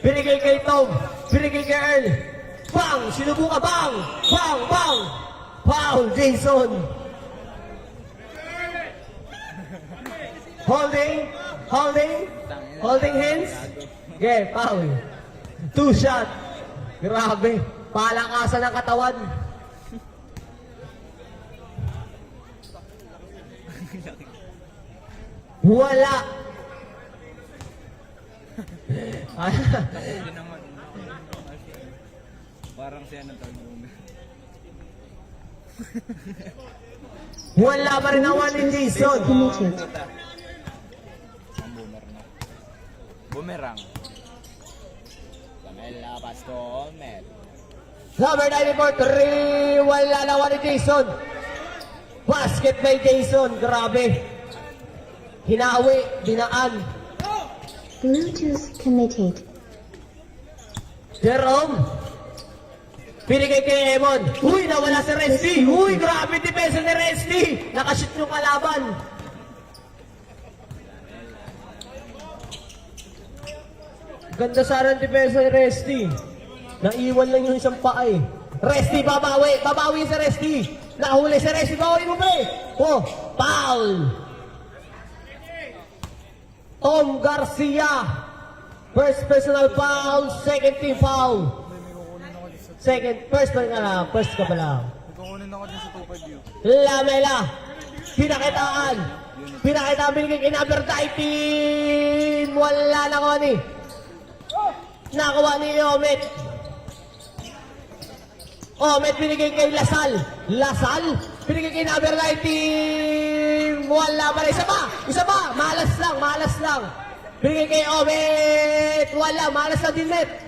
Binigay kay Tom. Binigay kay Earl. Bang! Sinubukan. Bang! Bang! Bang! Foul, Jason. Holding. Holding. Holding hands. Okay, foul. 2 shot. Grabe. Palakasan ng katawan. Wala. Hindi naman. Parang siya na tawag. Wala pa rin naman ni Jason. Committed. Ang boomer na. Boomerang. Lamela Pastomet. Number 94, 3. Wala naman ni Jason. Basket by Jason. Grabe. Hinawi. Dinaan. Bluetooth committed. Jerome. Pinigay kay Emon. Uy, nawala si Resty. Uy, grabe depensa ni Resty. Nakashoot yung kalaban. Ganda sana ang depensa ni Resty. Naiwan lang yung isang paa eh. Resty, babawi. Babawi si Resty. Nahuli si Resty. Bawi mo, pre. Oh, foul. Tom Garcia. First personal foul. Second team foul. First pa lang. First ka pa lang. Kukunin ako din sa 2.5 view. Lamela. Pinakitaan. Pinakitaan binigay kay number 19. Wala nakuha ni. Nakuha ni Omet. Omet binigay kay Lasal. Lasal. Binigay kay number 19. Wala pa rin. Isa pa. Malas lang. Binigay kay Omet. Wala. Malas na din, Met.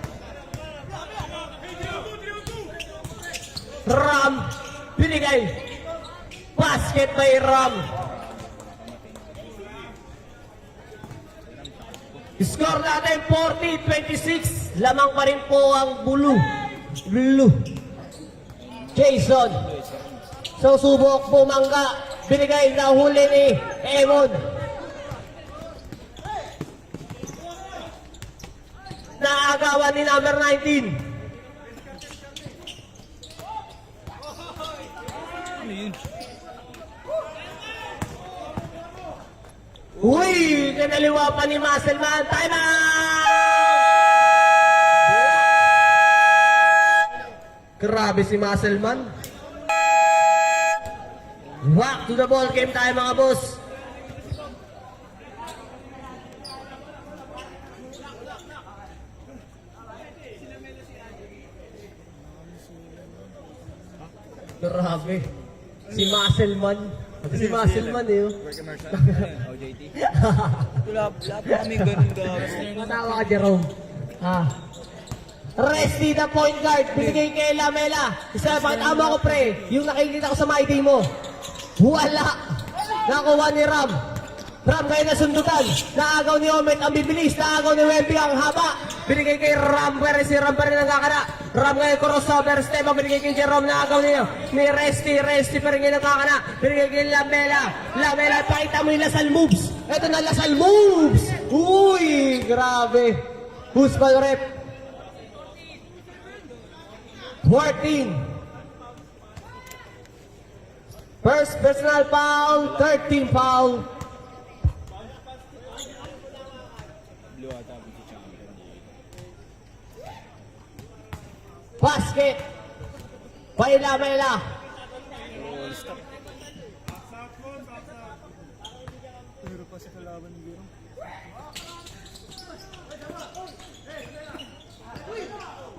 Ram. Binigay. Basket by Ram. Score natin 40-26. Lamang pa rin po ang Blue. Jason. So subok bumangga. Binigay na huli ni Emon. Naagawan ni number 19. Uy! Kanaliwa pa ni Muscleman. Time out! Grabe si Muscleman. Back to the ball game tayo mga boss. Grabe. Si Muscleman. Si Muscleman eh. Oh. Work immersion. OJT. Wala pa kami ganun gawin. Matawa ka, Jerome. Resty the point guard. Binigay kay Lamela. Isa, pakitama ko pre. Yung nakikita ko sa my day mo. Wala. Nakuha ni Ram. Ram kayo na sundutan. Naagaw ni Omet ang bibilis. Naagaw ni Wemby ang haba. Binigay kay Ram. Pero si Ram pa rin nagkakana. Ram ngayon crossover step. Binigay kay Jerome. Naagaw ni Resty. Resty pa rin nagkakana. Binigay kay Lamela. Lamela, pakita mo yung Lasal moves. Ito na Lasal moves. Uy, grabe. Who's ball rep? 14. First personal foul, 13 foul. Blue ata ang champion. Basket. Baila. All stop.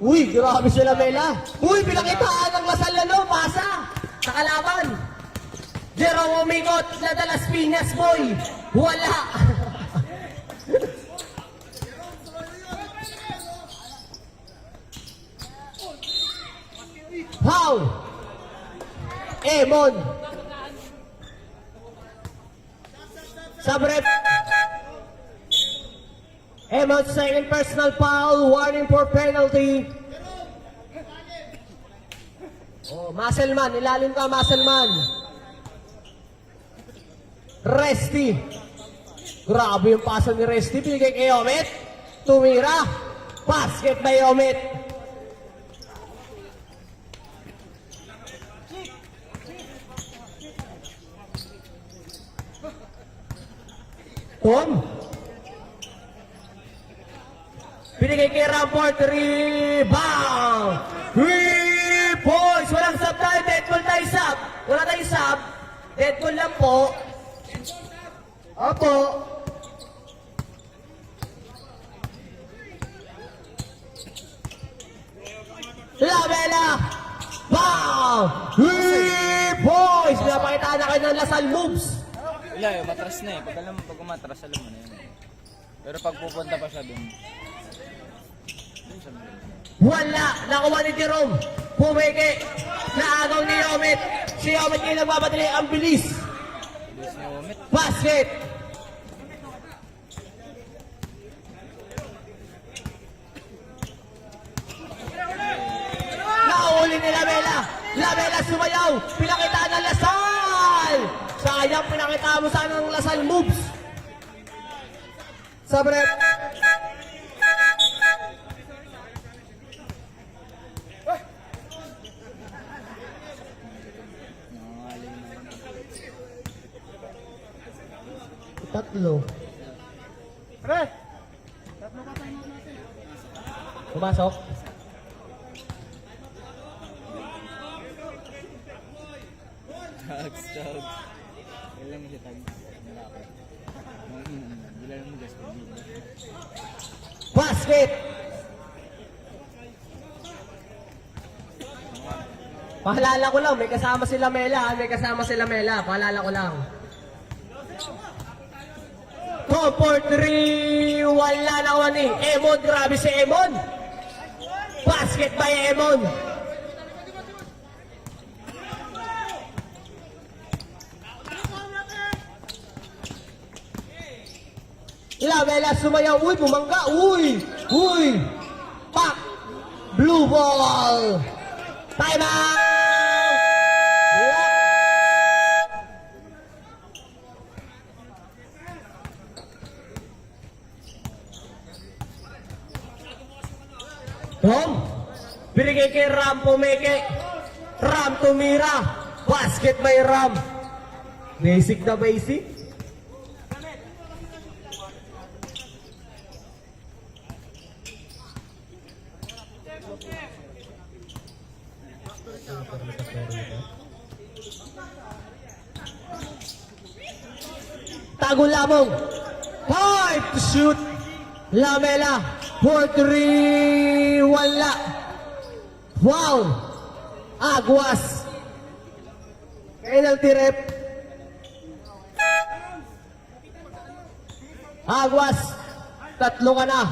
Uy, grabe si Lamela. Uy, pinakitaan ng Lasal na no, pasa. Sa kalaban. Jerome umikot na Las Piñas, boy. Wala. How? Emon. Sabrep. Emon, second personal foul. Warning for penalty. Oh, Muscleman. Ilalim ka, Muscleman. Resty. Grabe yung pasa ni Resty. Pinigay kay Omit. Tumira. Basket by Omit. Tom. Pinigay kay Rampart. Rebound. 3 points. Walang sub tayo. Dead ball tayo sub. Wala tayong sub. Dead ball lang po. Opo. Lamela. Bang. 3 points. Pinapakitaan na kayo ng Lasal moves. Wala eh, matras na eh. Pag umatras, alam mo na yun. Pero pag pupunta pa siya dun siya meron. Wala! Nakuha ni Jerome. Pumeke. Naagaw ni Omit. Si Omit yung nagbabatili. Ang bilis. Bilis ni Omit. Basket. Nauli ni Lamela. Lamela sumayaw. Pinakita ng Lasal. Sayang pinakita mo sana ng Lasal moves. Sabre. Tatlo. Pre! Pumasok. Tags. Ilan mo siya tags? Malapit. Ilan mo just Basket! Pahalala ko lang, may kasama si Lamela. May kasama si Lamela. Pahalala ko lang. 2 for 3. Wala na ko ni Emon. Grabe si Emon. Basket by Emon. Lamela sumayaw. Uy, bumangga. Uy. Pak. Blue ball. Time out. Tom. Binigay kay Ram Pumeke. Ram tumira. Basket by Ram. Basic na basic. Tago lamang. 5 to shoot. Lamela. 4-3. Wala. Foul. Aguas. Penalty rep. Aguas. 3 ka na.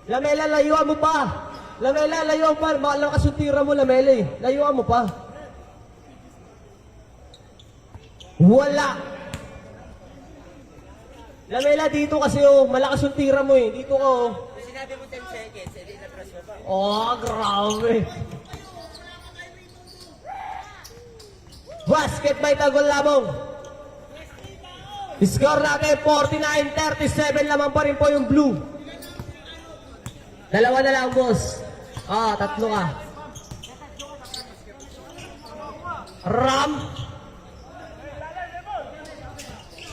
Lamela, layuan mo pa. Lamela, layuan pa. Malakas yung tira mo, Lamela eh. Layuan mo pa. Wala. Lamela, dito kasi oh. Malakas yung tira mo eh. Dito ka oh. Sinabi mo 10 seconds, hindi na-press mo pa. Oh, grabe. Basket by Tagol Labong. Score natin 49-37 lamang pa rin po yung blue. 2 na lang, boss. 3 ka. Ram.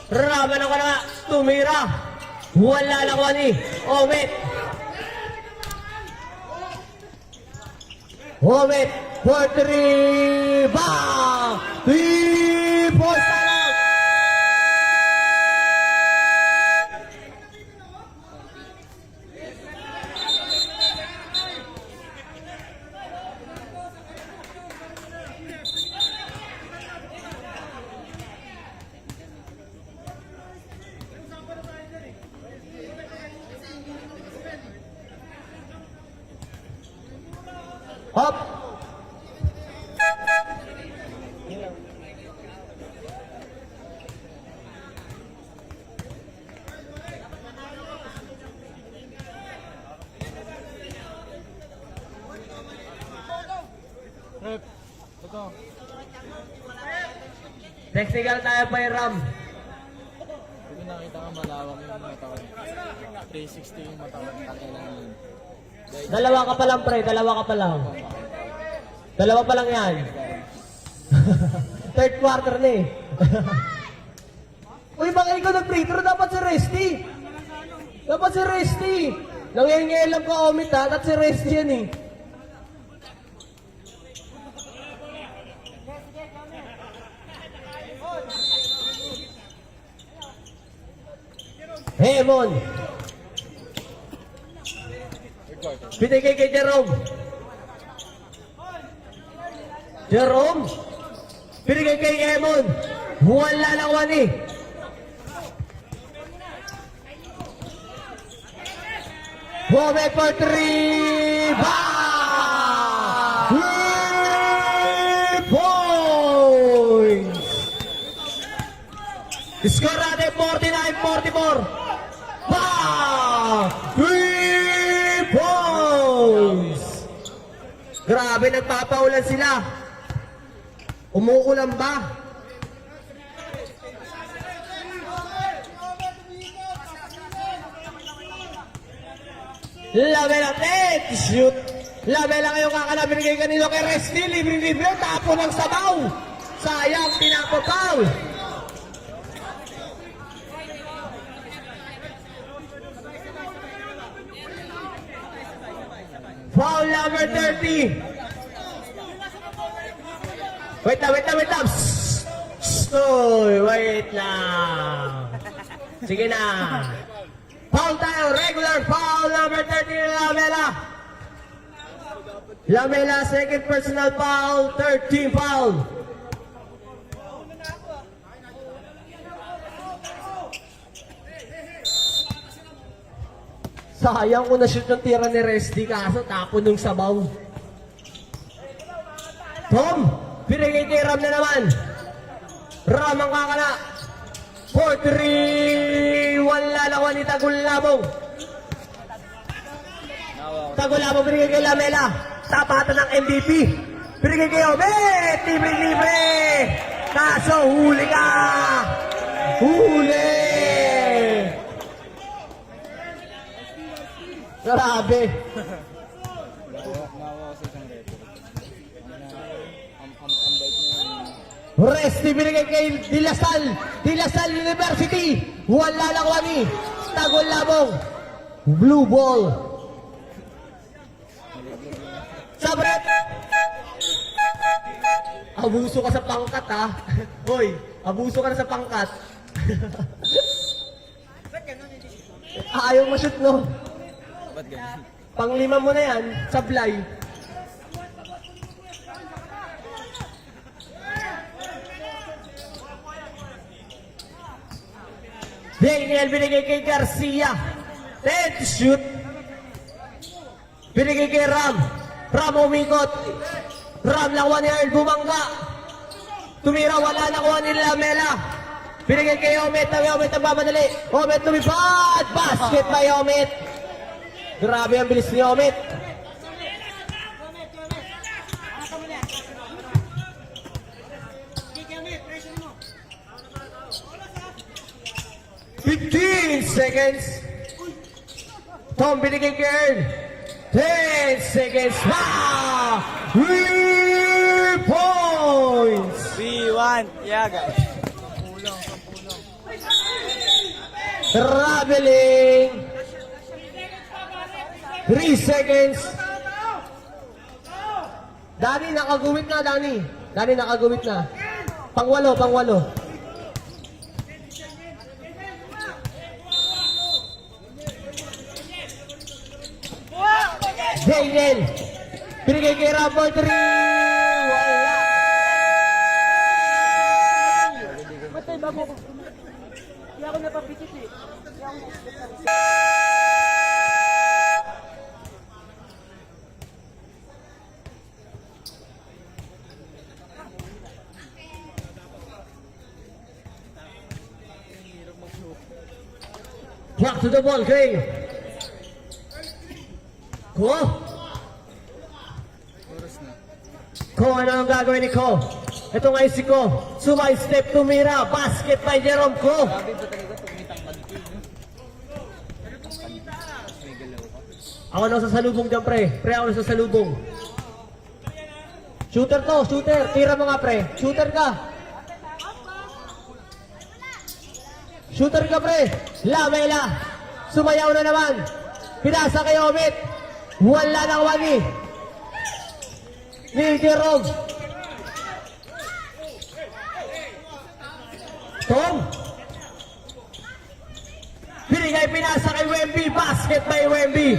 Ram, ano ka na? Tumira. Wala lang ko ni Omit. Omit. 4-3. Bang! 3 points na lang. Hop! Rep, ito. Technical tayo pa yung Ram. Hindi nakita ka malawang yung mga tao. 360 yung mata ko. Dalawa ka pa lang, pre. Dalawa ka pa lang. Dalawa pa lang yan. Third quarter na eh. Uy, baka ikaw nag-free throw, dapat si Resty. Dapat si Resty. Nangyayang lang ko omit ha, dapat si Resty yan eh. Hemon. Binigay kay Jerome. Jerome. Binigay kay Hemon. Wala lang wani. Moment for 3. Bang! 3 points. Score natin 49-44. Bang! 3 points. Grabe, nagpapaulan sila. Umuulan ba? Labela, shoot! Labela ngayong kakanapin kay kanino kay Resty, libre-libre, tapo ng sabaw. Sayang, pinapapaw. Foul number 30. Wait lang. Wait lang. Sige na. Foul tayo, regular foul number 30 na Lamela. Lamela, second personal foul, 13 foul. Sayang ko na-shoot yung tira ni Resty, kaso tapo nung sabaw. Tom, pinigay kay Ram na naman. Ram ang kakala. 4-3, wala lang ni Tagulabong. Tagulabong binigay kay Lamela. Tapatan ng MVP. Binigay kay Obet, libre-libre. Kaso huli ka. Huli. Grabe. Nawa sa isang record. Ang bait niya. Resty binigay kay Dilasal University. Wala lang wani. Tagulabong. Blue ball. Sabret. Abuso ka sa pangkat ha. Hoy, abuso ka na sa pangkat. Ayaw mo shoot no. Ba't ganyan? Panglima mo na yan, sablay. Daniel binigay kay Garcia. 10 to shoot. Binigay kay Ram. Ram umikot. Ram lang 1 yard, bumangga. Tumira, wala na kuha ni Lamela. Binigay kay Omet ang mamadali. Omet lumipad. Basket by Omet. Grabe ang bilis ni Omet. Seconds. Tom binigay kay Earl. 10 seconds. Wow! 3 points! 3-1. Yeah, guys. Traveling. 3 seconds. Dani, nakaguwit na, Dani. Dani, nakaguwit na. Pangwalo. Daniel. Binigay kay Rambo 3. Wala. Matay, bago ko. Hindi ako napapikit eh. Hindi ako. 3 Back to the ball game. Ko? Oras na. Ko, ano ang gagawin ni Ko? Ito nga si Ko. Sumay-step, tumira. Basket by Jerome Ko. Sabi ba talaga tumitang kanto no? May galaw ka. Ako na sa salubong dyan, pre. Pre, ako na sa salubong. Shooter to, shooter. Tira mo nga, pre. Shooter ka. Shooter ka, pre. Lamela. Sumayaw na naman. Pinasa kay Omit. Wala nang wagi. Ni Jerome. Tom. Binigay pinasa kay Wemby. Basket by Wemby.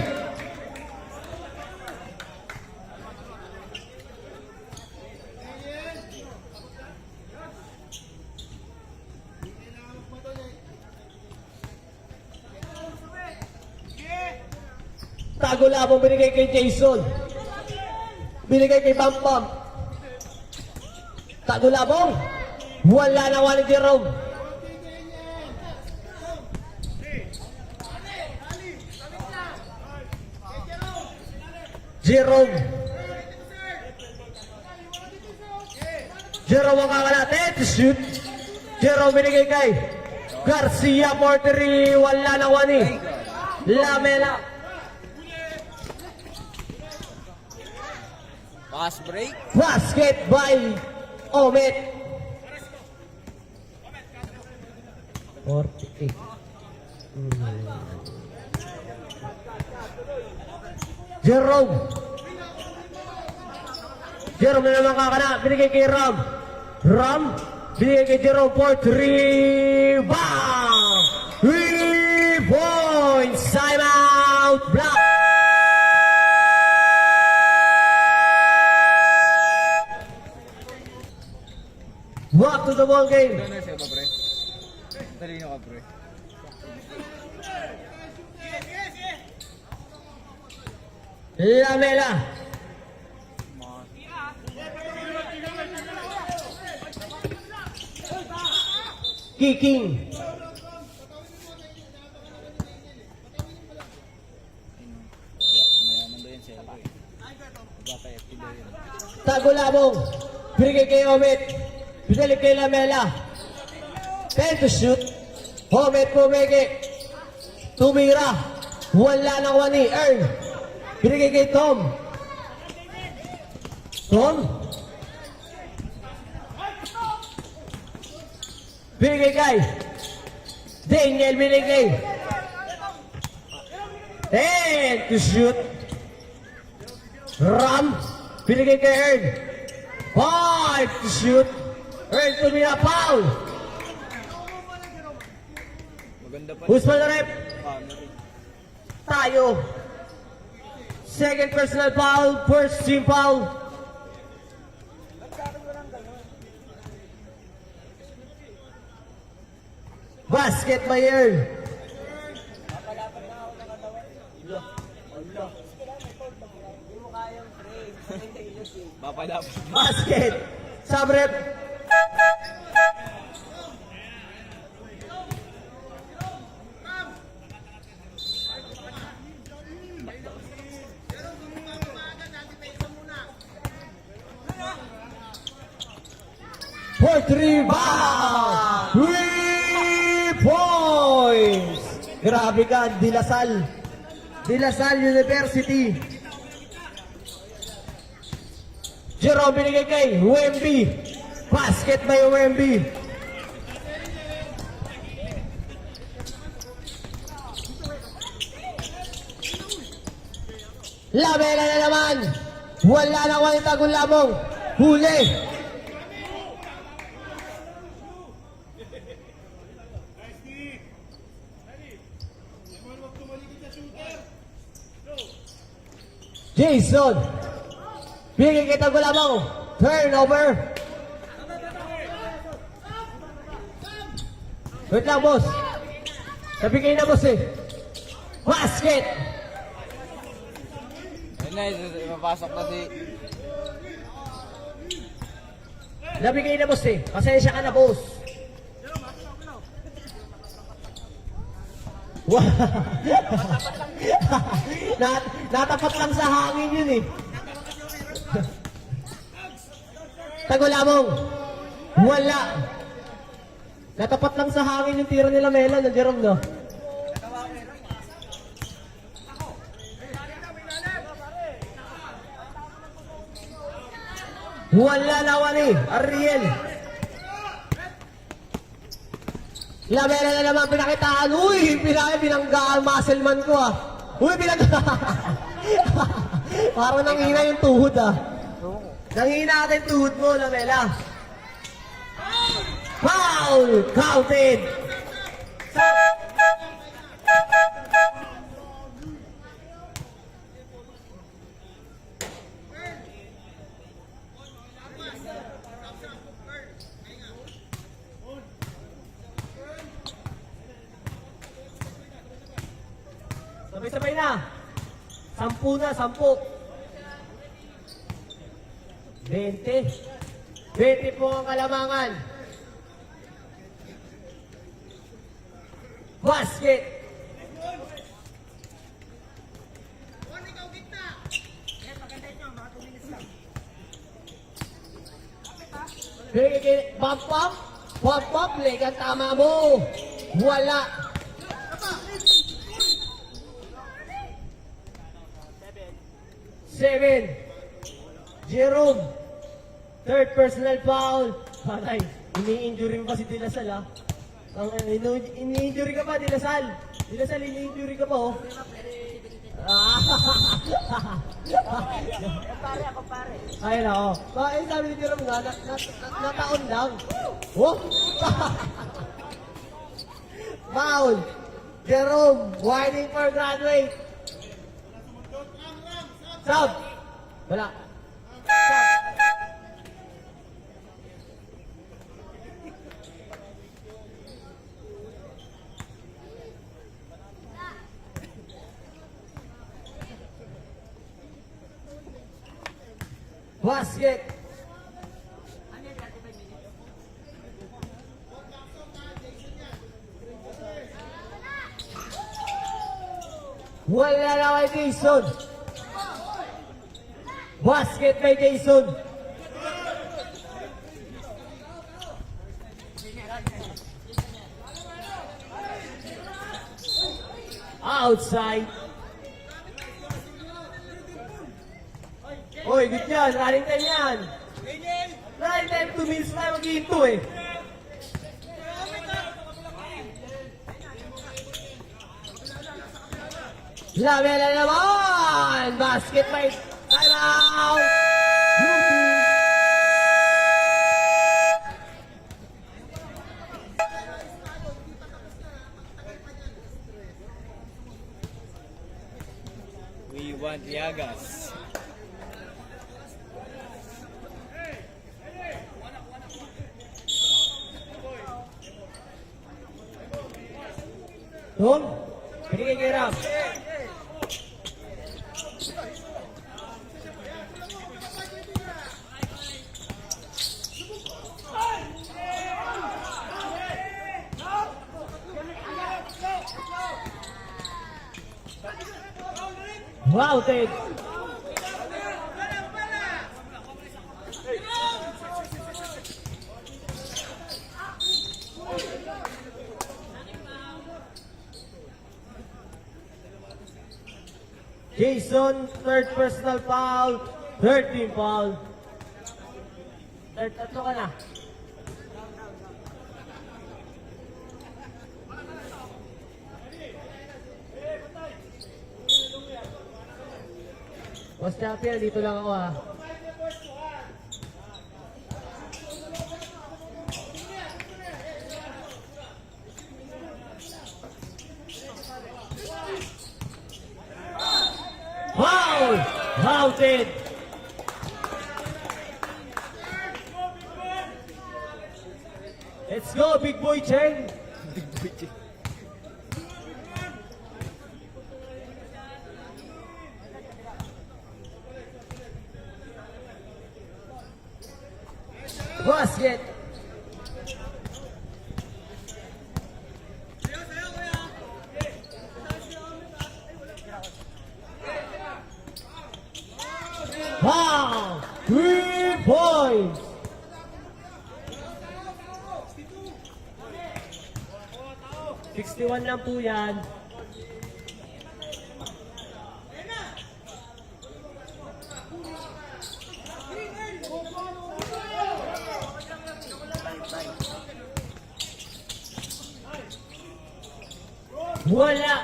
Tago labong binigay kay Jason. Binigay kay Bam Bam. Tago labong. Wala na wala ni Jerome. Jerome. Jerome ang kakalatin to shoot. Jerome binigay kay Garcia Portery. Wala na wani. Lamela. Fast break. Basket by Omit. 48. Jerome. Jerome na naman kakana. Binigay kay Ram. Ram. Binigay kay Jerome for 3. Bang! 3 points. Time out. Block. Back to the ball game. Ano na siya ba, pre? Talino ka, pre. Lamela. Kicking. Mayaman daw yan siya. Magpapa-FT daw yan. Tago labong. Binigay kay Omit. Binigay kay Lamela. 10 to shoot. Omit pumigi. Tumira. Wala nang wani. Earn. Binigay kay Tom. Tom. Binigay kay Daniel. Binigay. 10 to shoot. Ram. Binigay kay Earn. 5 to shoot. Earn tumira. Foul. Maganda pa. Who's for the rep? Camera. Tayo. Second personal foul, first team foul. Basket by Earl. Mapalapit. Basket. Subrep. For 3 bang! 3 points! Grabe ka, Dilasal. Dilasal University. Jerome binigay kay Wemby. Basket by Wemby. Lamela na naman. Wala na walang tagong labong. Huli. Jason. Bigay kita gula mo. Turnover. Wait lang, boss. Nabigay na, boss eh. Basket. Ayun na, mapasok na si... Nabigay na, boss eh. Pasensya ka na, boss. Natapat lang sa hangin yun eh. Tagulamong. Wala. Natapat lang sa hangin yung tira nila Mela na Jerome, no? Wala naman eh, Ariel. Lamela na naman pinakitaan. Uy, binanggaan muscle man ko ah. Uy, binanggaan. Parang nanghina yung tuhod ah. Nanghina ata yung tuhod mo, Lamela. Foul! Counted! Sabay-sabay na. 10 na, 10. 20. 20 po ang kalamangan. Basket. Bump up. Bump up. Leg ang tama mo. Wala. Seven. Jerome. Third personal foul. Patay. Ini-injury mo pa si Dilasal ah. Ini-injury ka pa, Dilasal. Dilasal, ini-injury ka pa oh. Pare ako, pare. Ayun na oh. Bakit sabi ni Jerome nga, nataon lang. Oh! Foul. Jerome, warning for graduate. Sub. Wala. Sub. Basket. Wala na kay Jason. Basket by Jason. Outside. Oy, good yan. Running time yan. Running time, 2 minutes na mag-iinto eh. Lamela naman! Basket by time out! We want Yagas. Tom, pinigay kay Ram. Wow, Ted. Jason, third personal foul, third team foul. Tatlo ka na. Boss Champion, dito lang ako ha. Foul! Routed! Let's go, Big Boy Cheng! Basket! 61 lang po yan. Wala.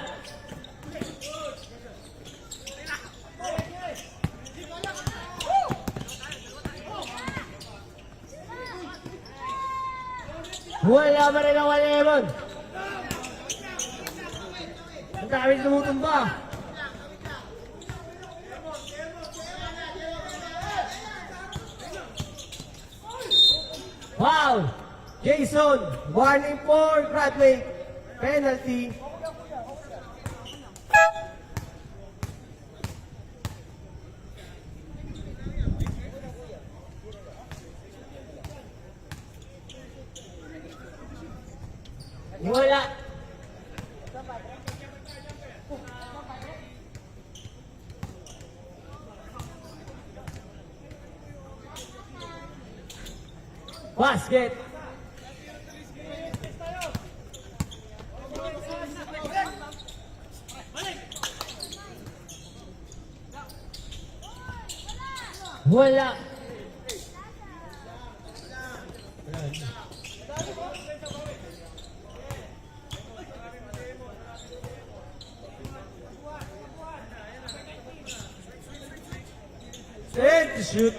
Wala pa rin ang 1-11. Ang dami tumutumba. Wow! Jason, warning for Bradley. Penalty. Wala. Basket. Wala. Set to shoot.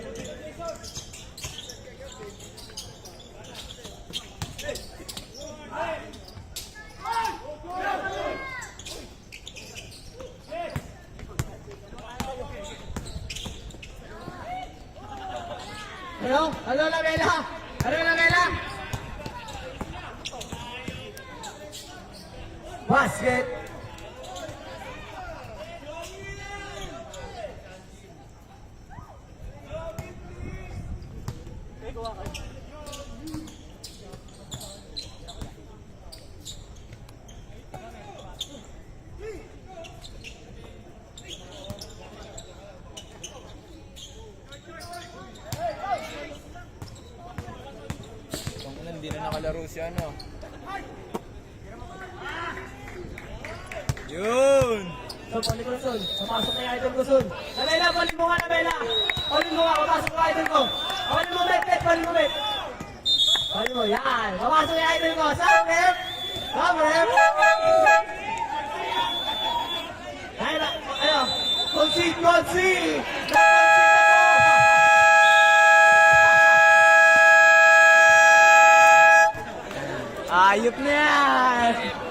Ano? Ano na Bella? Ano na Bella? Basket. Hindi na nakalaro si ano. Yun! So, balik ko na Son. Papasok na yung idol ko Son. Nabela, balik mo nga Nabela. Balik mo nga, papasok yung idol ko. Balik mo, bet, balik mo, bet. Balik mo, yan. Papasok yung idol ko. Sam, rep. Sam, rep. Ay, ano? Concede, concede. Ayop na yan!